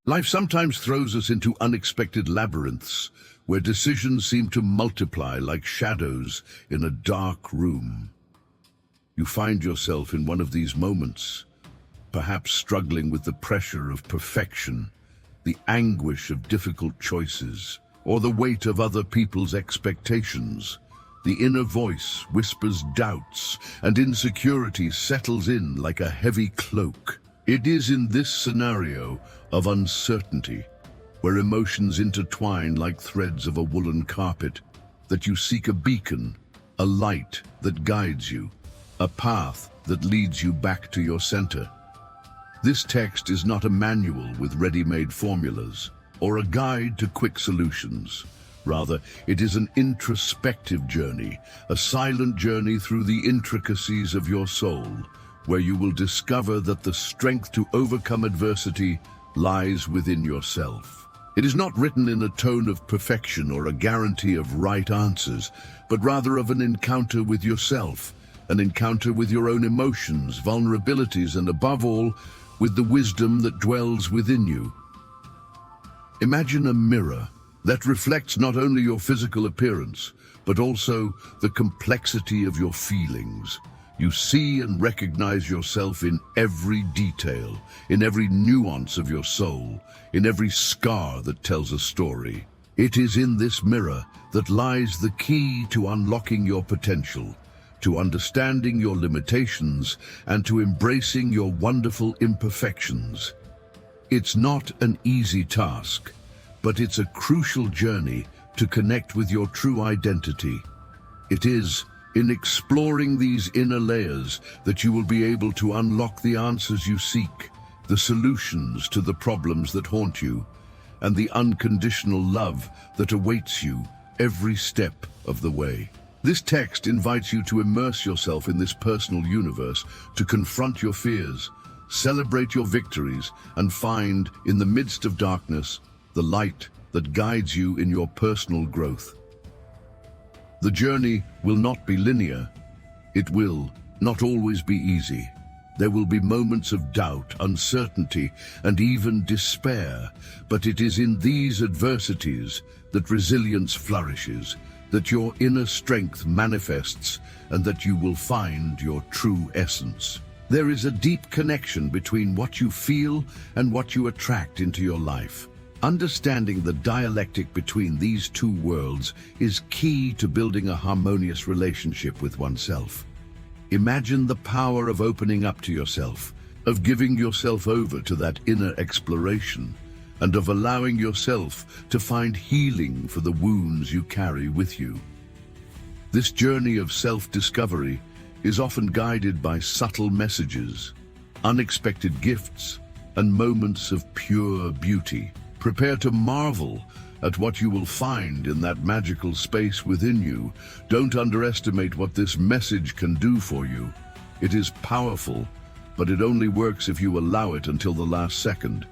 Life sometimes throws us into unexpected labyrinths where decisions seem to multiply like shadows in a dark room. You find yourself in one of these moments, perhaps struggling with the pressure of perfection, the anguish of difficult choices, or the weight of other people's expectations. The inner voice whispers doubts, and insecurity settles in like a heavy cloak. It is in this scenario of uncertainty, where emotions intertwine like threads of a woolen carpet, that you seek a beacon, a light that guides you, a path that leads you back to your center. This text is not a manual with ready-made formulas or a guide to quick solutions. Rather, it is an introspective journey, a silent journey through the intricacies of your soul, where you will discover that the strength to overcome adversity lies within yourself. It is not written in a tone of perfection or a guarantee of right answers, but rather of an encounter with yourself, an encounter with your own emotions, vulnerabilities, and above all, with the wisdom that dwells within you. Imagine a mirror that reflects not only your physical appearance, but also the complexity of your feelings. You see and recognize yourself in every detail, in every nuance of your soul, in every scar that tells a story. It is in this mirror that lies the key to unlocking your potential, to understanding your limitations, and to embracing your wonderful imperfections. It's not an easy task, but it's a crucial journey to connect with your true identity. It is in exploring these inner layers that you will be able to unlock the answers you seek, the solutions to the problems that haunt you, and the unconditional love that awaits you every step of the way. This text invites you to immerse yourself in this personal universe, to confront your fears, celebrate your victories, and find, in the midst of darkness, the light that guides you in your personal growth. The journey will not be linear. It will not always be easy. There will be moments of doubt, uncertainty, and even despair. But it is in these adversities that resilience flourishes, that your inner strength manifests, and that you will find your true essence. There is a deep connection between what you feel and what you attract into your life. Understanding the dialectic between these two worlds is key to building a harmonious relationship with oneself. Imagine the power of opening up to yourself, of giving yourself over to that inner exploration, and of allowing yourself to find healing for the wounds you carry with you. This journey of self-discovery is often guided by subtle messages, unexpected gifts, and moments of pure beauty. Prepare to marvel at what you will find in that magical space within you. Don't underestimate what this message can do for you. It is powerful, but it only works if you allow it until the last second.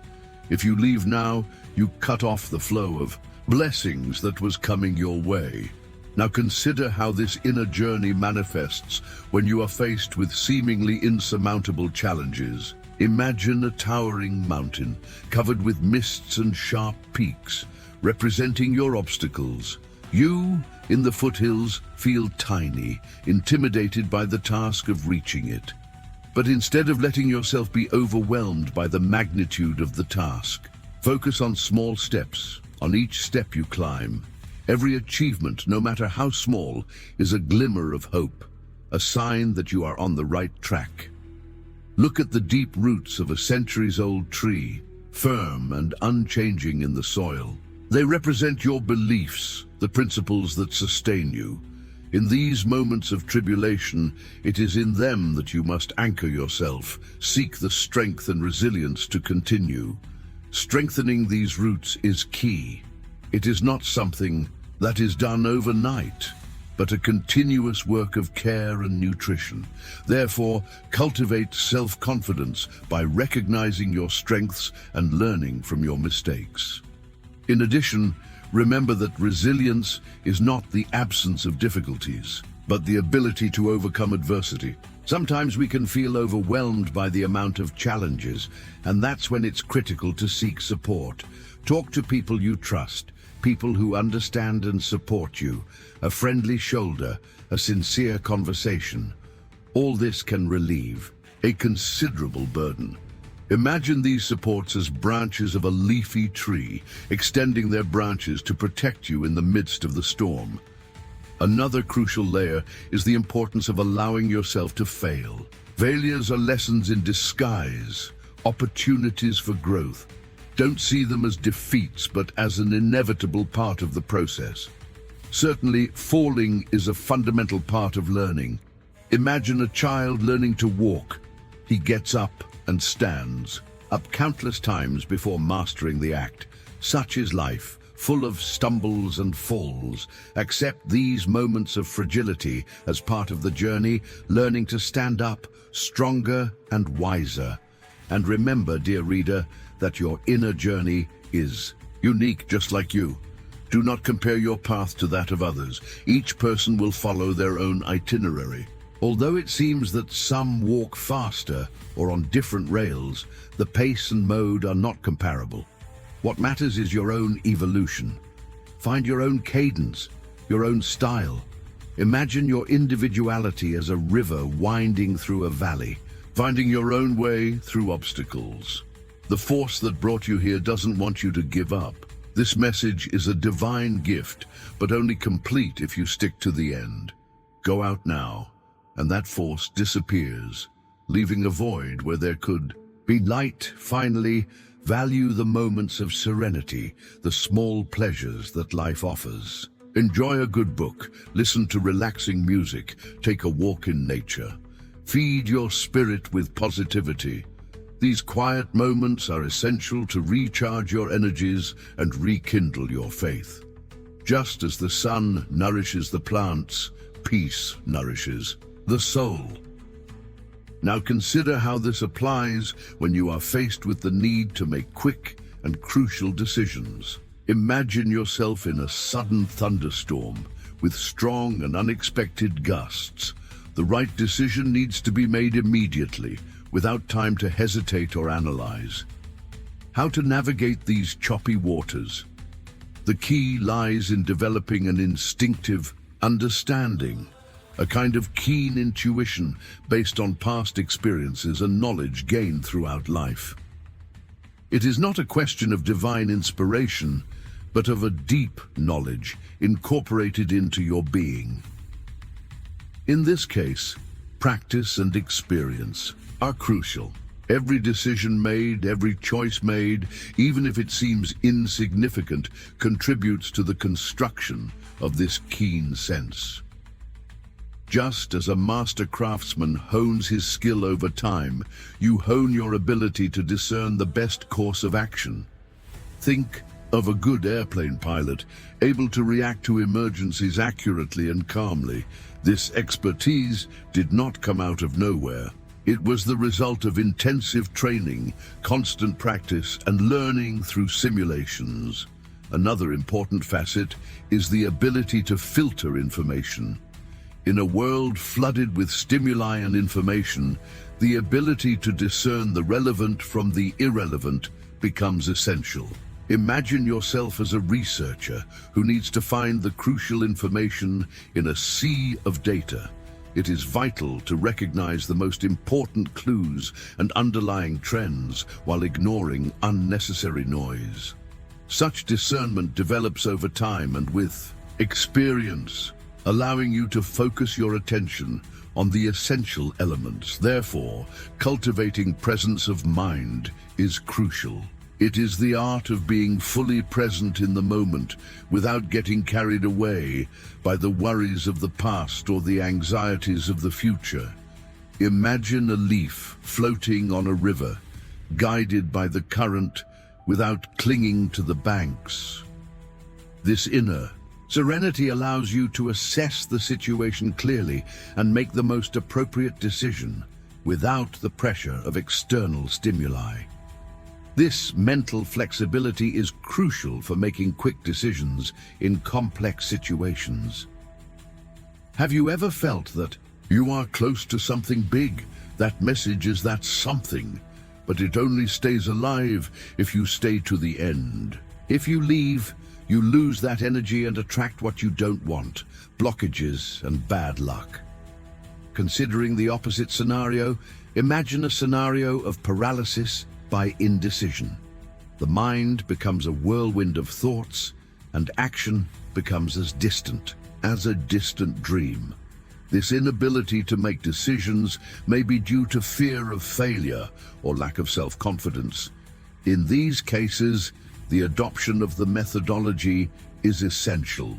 If you leave now, you cut off the flow of blessings that was coming your way. Now consider how this inner journey manifests when you are faced with seemingly insurmountable challenges. Imagine a towering mountain covered with mists and sharp peaks, representing your obstacles. You, in the foothills, feel tiny, intimidated by the task of reaching it. But instead of letting yourself be overwhelmed by the magnitude of the task, focus on small steps. On each step you climb, every achievement, no matter how small, is a glimmer of hope, a sign that you are on the right track. Look at the deep roots of a centuries-old tree, firm and unchanging in the soil. They represent your beliefs, the principles that sustain you. In these moments of tribulation, it is in them that you must anchor yourself, seek the strength and resilience to continue. Strengthening these roots is key. It is not something that is done overnight, but a continuous work of care and nutrition. Therefore, cultivate self-confidence by recognizing your strengths and learning from your mistakes. In addition, remember that resilience is not the absence of difficulties, but the ability to overcome adversity. Sometimes we can feel overwhelmed by the amount of challenges, and that's when it's critical to seek support. Talk to people you trust, people who understand and support you, a friendly shoulder, a sincere conversation. All this can relieve a considerable burden. Imagine these supports as branches of a leafy tree, extending their branches to protect you in the midst of the storm. Another crucial layer is the importance of allowing yourself to fail. Failures are lessons in disguise, opportunities for growth. Don't see them as defeats, but as an inevitable part of the process. Certainly, falling is a fundamental part of learning. Imagine a child learning to walk. He gets up and stands, up countless times before mastering the act. Such is life, full of stumbles and falls. Accept these moments of fragility as part of the journey, learning to stand up, stronger and wiser. And remember, dear reader, that your inner journey is unique just like you. Do not compare your path to that of others. Each person will follow their own itinerary. Although it seems that some walk faster or on different rails, the pace and mode are not comparable. What matters is your own evolution. Find your own cadence, your own style. Imagine your individuality as a river winding through a valley, finding your own way through obstacles. The force that brought you here doesn't want you to give up. This message is a divine gift, but only complete if you stick to the end. Go out now, and that force disappears, leaving a void where there could be light. Finally, value the moments of serenity, the small pleasures that life offers. Enjoy a good book, listen to relaxing music, take a walk in nature. Feed your spirit with positivity. These quiet moments are essential to recharge your energies and rekindle your faith. Just as the sun nourishes the plants, peace nourishes the soul. Now consider how this applies when you are faced with the need to make quick and crucial decisions. Imagine yourself in a sudden thunderstorm with strong and unexpected gusts. The right decision needs to be made immediately, without time to hesitate or analyze. How to navigate these choppy waters? The key lies in developing an instinctive understanding, a kind of keen intuition based on past experiences and knowledge gained throughout life. It is not a question of divine inspiration, but of a deep knowledge incorporated into your being. In this case, practice and experience are crucial. Every decision made, every choice made, even if it seems insignificant, contributes to the construction of this keen sense. Just as a master craftsman hones his skill over time, you hone your ability to discern the best course of action. Think of a good airplane pilot, able to react to emergencies accurately and calmly. This expertise did not come out of nowhere. It was the result of intensive training, constant practice, and learning through simulations. Another important facet is the ability to filter information. In a world flooded with stimuli and information, the ability to discern the relevant from the irrelevant becomes essential. Imagine yourself as a researcher who needs to find the crucial information in a sea of data. It is vital to recognize the most important clues and underlying trends while ignoring unnecessary noise. Such discernment develops over time and with experience, allowing you to focus your attention on the essential elements. Therefore, cultivating presence of mind is crucial. It is the art of being fully present in the moment without getting carried away by the worries of the past or the anxieties of the future. Imagine a leaf floating on a river, guided by the current without clinging to the banks. This inner serenity allows you to assess the situation clearly and make the most appropriate decision without the pressure of external stimuli. This mental flexibility is crucial for making quick decisions in complex situations. Have you ever felt that You are close to something big. That message is that something, but it only stays alive if you stay to the end. If you leave, you lose that energy and attract what you don't want, blockages and bad luck. Considering the opposite scenario, imagine a scenario of paralysis by indecision. The mind becomes a whirlwind of thoughts, and action becomes as distant as a distant dream. This inability to make decisions may be due to fear of failure or lack of self-confidence. In these cases, the adoption of the methodology is essential.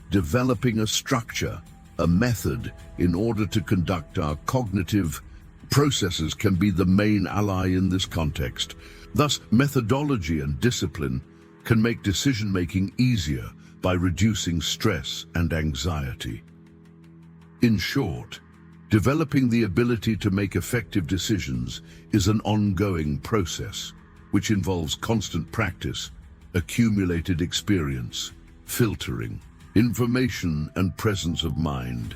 Developing a structure, a method, in order to conduct our cognitive processes can be the main ally in this context. Thus, methodology and discipline can make decision-making easier by reducing stress and anxiety. In short, developing the ability to make effective decisions is an ongoing process, which involves constant practice, accumulated experience, filtering, information, and presence of mind.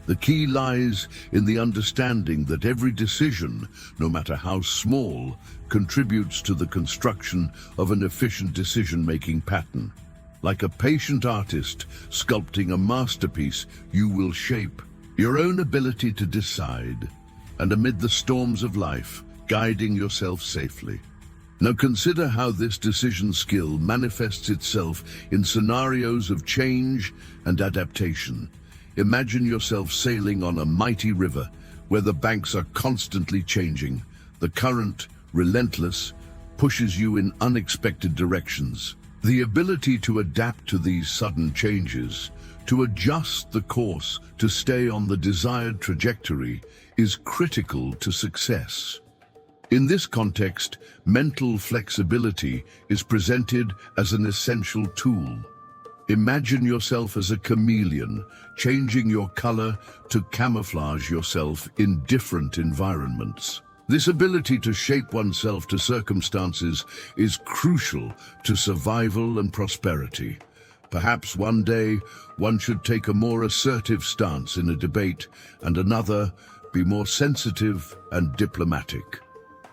The key lies in the understanding that every decision, no matter how small, contributes to the construction of an efficient decision-making pattern. Like a patient artist sculpting a masterpiece, you will shape your own ability to decide, and amid the storms of life, guiding yourself safely. Now consider how this decision skill manifests itself in scenarios of change and adaptation. Imagine yourself sailing on a mighty river where the banks are constantly changing. The current, relentless, pushes you in unexpected directions. The ability to adapt to these sudden changes, to adjust the course, to stay on the desired trajectory, is critical to success. In this context, mental flexibility is presented as an essential tool. Imagine yourself as a chameleon, changing your color to camouflage yourself in different environments. This ability to shape oneself to circumstances is crucial to survival and prosperity. Perhaps one day, one should take a more assertive stance in a debate, and another, be more sensitive and diplomatic.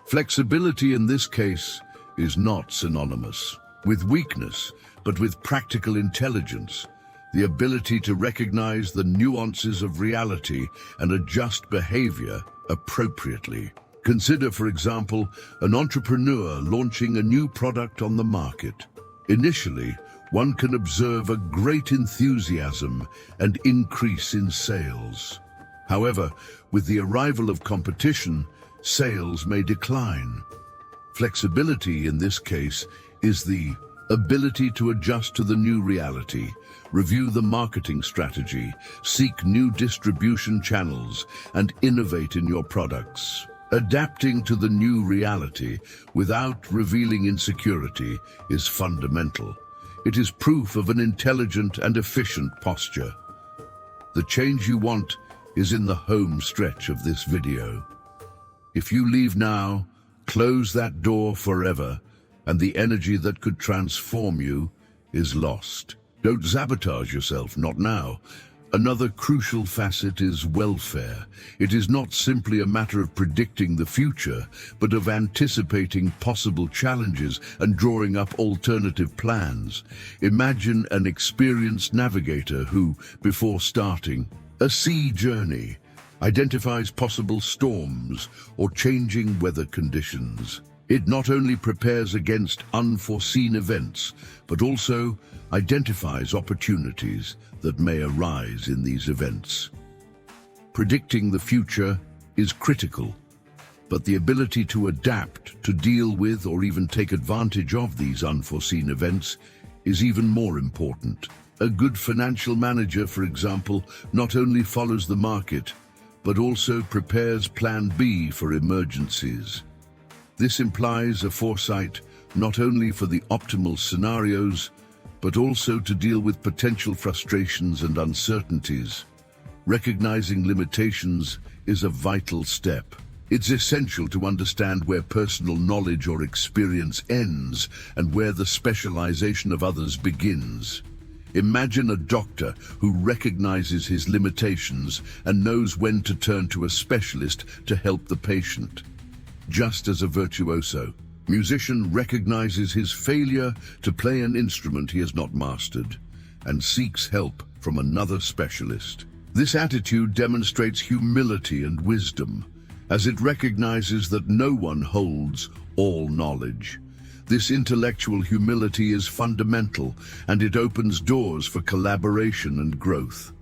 Flexibility in this case is not synonymous with weakness, but with practical intelligence, the ability to recognize the nuances of reality and adjust behavior appropriately. Consider, for example, an entrepreneur launching a new product on the market. Initially, one can observe a great enthusiasm and increase in sales. However, with the arrival of competition, sales may decline. Flexibility in this case is the ability to adjust to the new reality, review the marketing strategy, seek new distribution channels, and innovate in your products. Adapting to the new reality without revealing insecurity is fundamental. It is proof of an intelligent and efficient posture. The change you want is in the home stretch of this video. If you leave now, close that door forever, and the energy that could transform you is lost. Don't sabotage yourself, not now. Another crucial facet is welfare. It is not simply a matter of predicting the future, but of anticipating possible challenges and drawing up alternative plans. Imagine an experienced navigator who, before starting a sea journey, identifies possible storms or changing weather conditions. It not only prepares against unforeseen events, but also identifies opportunities that may arise in these events. Predicting the future is critical, but the ability to adapt, to deal with, or even take advantage of these unforeseen events is even more important. A good financial manager, for example, not only follows the market, but also prepares Plan B for emergencies. This implies a foresight not only for the optimal scenarios, but also to deal with potential frustrations and uncertainties. Recognizing limitations is a vital step. It's essential to understand where personal knowledge or experience ends and where the specialization of others begins. Imagine a doctor who recognizes his limitations and knows when to turn to a specialist to help the patient. Just as a virtuoso musician recognizes his failure to play an instrument he has not mastered and seeks help from another specialist. This attitude demonstrates humility and wisdom, as it recognizes that no one holds all knowledge. This intellectual humility is fundamental, and it opens doors for collaboration and growth.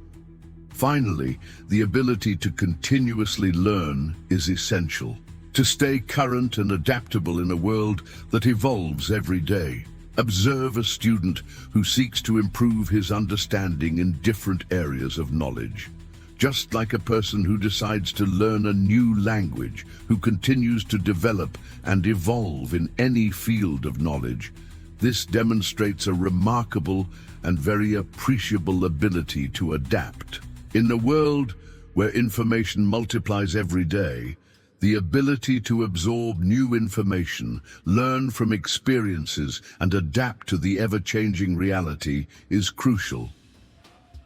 Finally, the ability to continuously learn is essential. To stay current and adaptable in a world that evolves every day. Observe a student who seeks to improve his understanding in different areas of knowledge. Just like a person who decides to learn a new language, who continues to develop and evolve in any field of knowledge, this demonstrates a remarkable and very appreciable ability to adapt. In a world where information multiplies every day, the ability to absorb new information, learn from experiences, and adapt to the ever-changing reality is crucial.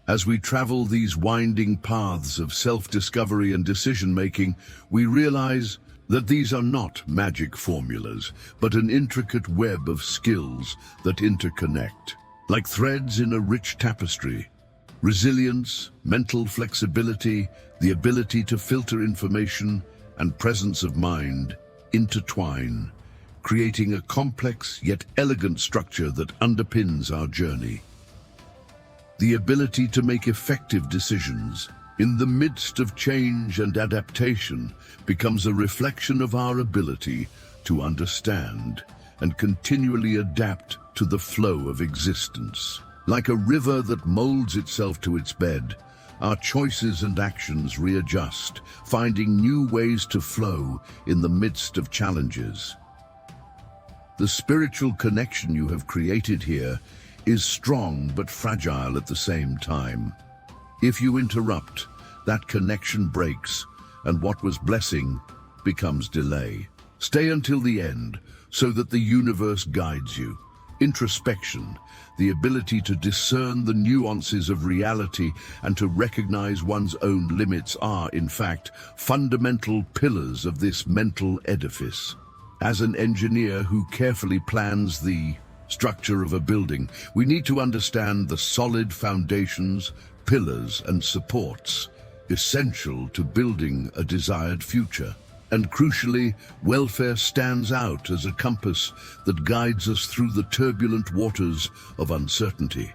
As we travel these winding paths of self-discovery and decision-making, we realize that these are not magic formulas, but an intricate web of skills that interconnect. Like threads in a rich tapestry, resilience, mental flexibility, the ability to filter information, and presence of mind intertwine, creating a complex yet elegant structure that underpins our journey. The ability to make effective decisions in the midst of change and adaptation becomes a reflection of our ability to understand and continually adapt to the flow of existence. Like a river that molds itself to its bed, our choices and actions readjust, finding new ways to flow in the midst of challenges. The spiritual connection you have created here is strong but fragile at the same time. If you interrupt, that connection breaks, and what was blessing becomes delay. Stay until the end, so that the universe guides you. Introspection, the ability to discern the nuances of reality and to recognize one's own limits are, in fact, fundamental pillars of this mental edifice. As an engineer who carefully plans the structure of a building, we need to understand the solid foundations, pillars, and supports essential to building a desired future. And crucially, welfare stands out as a compass that guides us through the turbulent waters of uncertainty.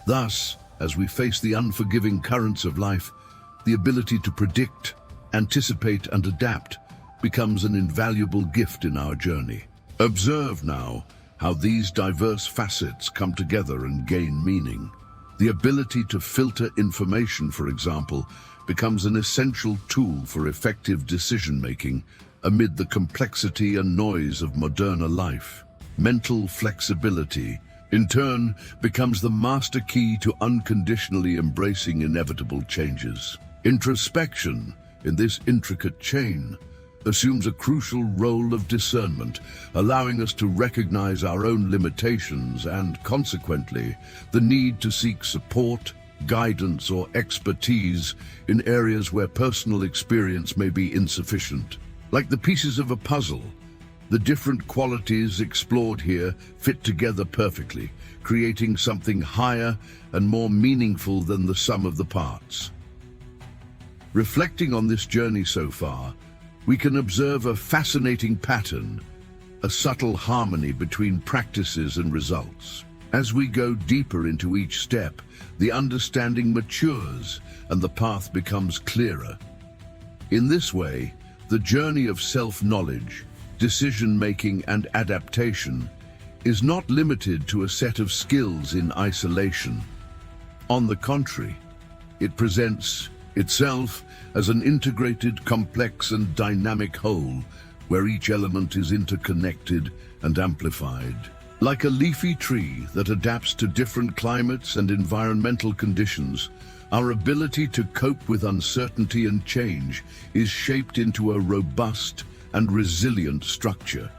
Thus, as we face the unforgiving currents of life, the ability to predict, anticipate, and adapt becomes an invaluable gift in our journey. Observe now how these diverse facets come together and gain meaning. The ability to filter information, for example, becomes an essential tool for effective decision-making amid the complexity and noise of modern life. Mental flexibility, in turn, becomes the master key to unconditionally embracing inevitable changes. Introspection, in this intricate chain, assumes a crucial role of discernment, allowing us to recognize our own limitations and, consequently, the need to seek support, guidance, or expertise in areas where personal experience may be insufficient. Like the pieces of a puzzle, the different qualities explored here fit together perfectly, creating something higher and more meaningful than the sum of the parts. Reflecting on this journey so far, we can observe a fascinating pattern, a subtle harmony between practices and results. As we go deeper into each step, the understanding matures and the path becomes clearer. In this way, the journey of self-knowledge, decision-making, and adaptation is not limited to a set of skills in isolation. On the contrary, it presents itself as an integrated, complex, and dynamic whole, where each element is interconnected and amplified. Like a leafy tree that adapts to different climates and environmental conditions, our ability to cope with uncertainty and change is shaped into a robust and resilient structure.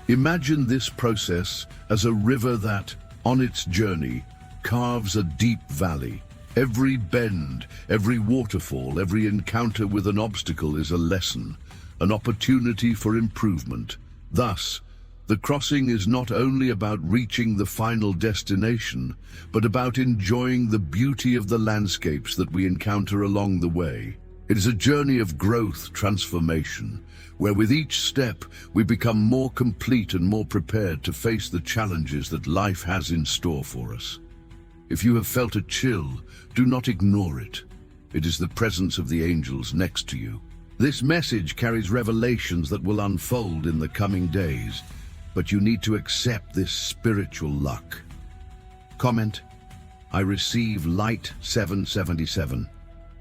Imagine this process as a river that, on its journey, carves a deep valley. Every bend, every waterfall, every encounter with an obstacle is a lesson, an opportunity for improvement. Thus, the crossing is not only about reaching the final destination, but about enjoying the beauty of the landscapes that we encounter along the way. It is a journey of growth, transformation, where with each step we become more complete and more prepared to face the challenges that life has in store for us. If you have felt a chill, do not ignore it. It is the presence of the angels next to you. This message carries revelations that will unfold in the coming days, but you need to accept this spiritual luck. Comment, I receive light 777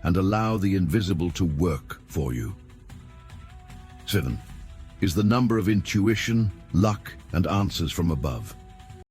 and allow the invisible to work for you. 7 is the number of intuition, luck, and answers from above.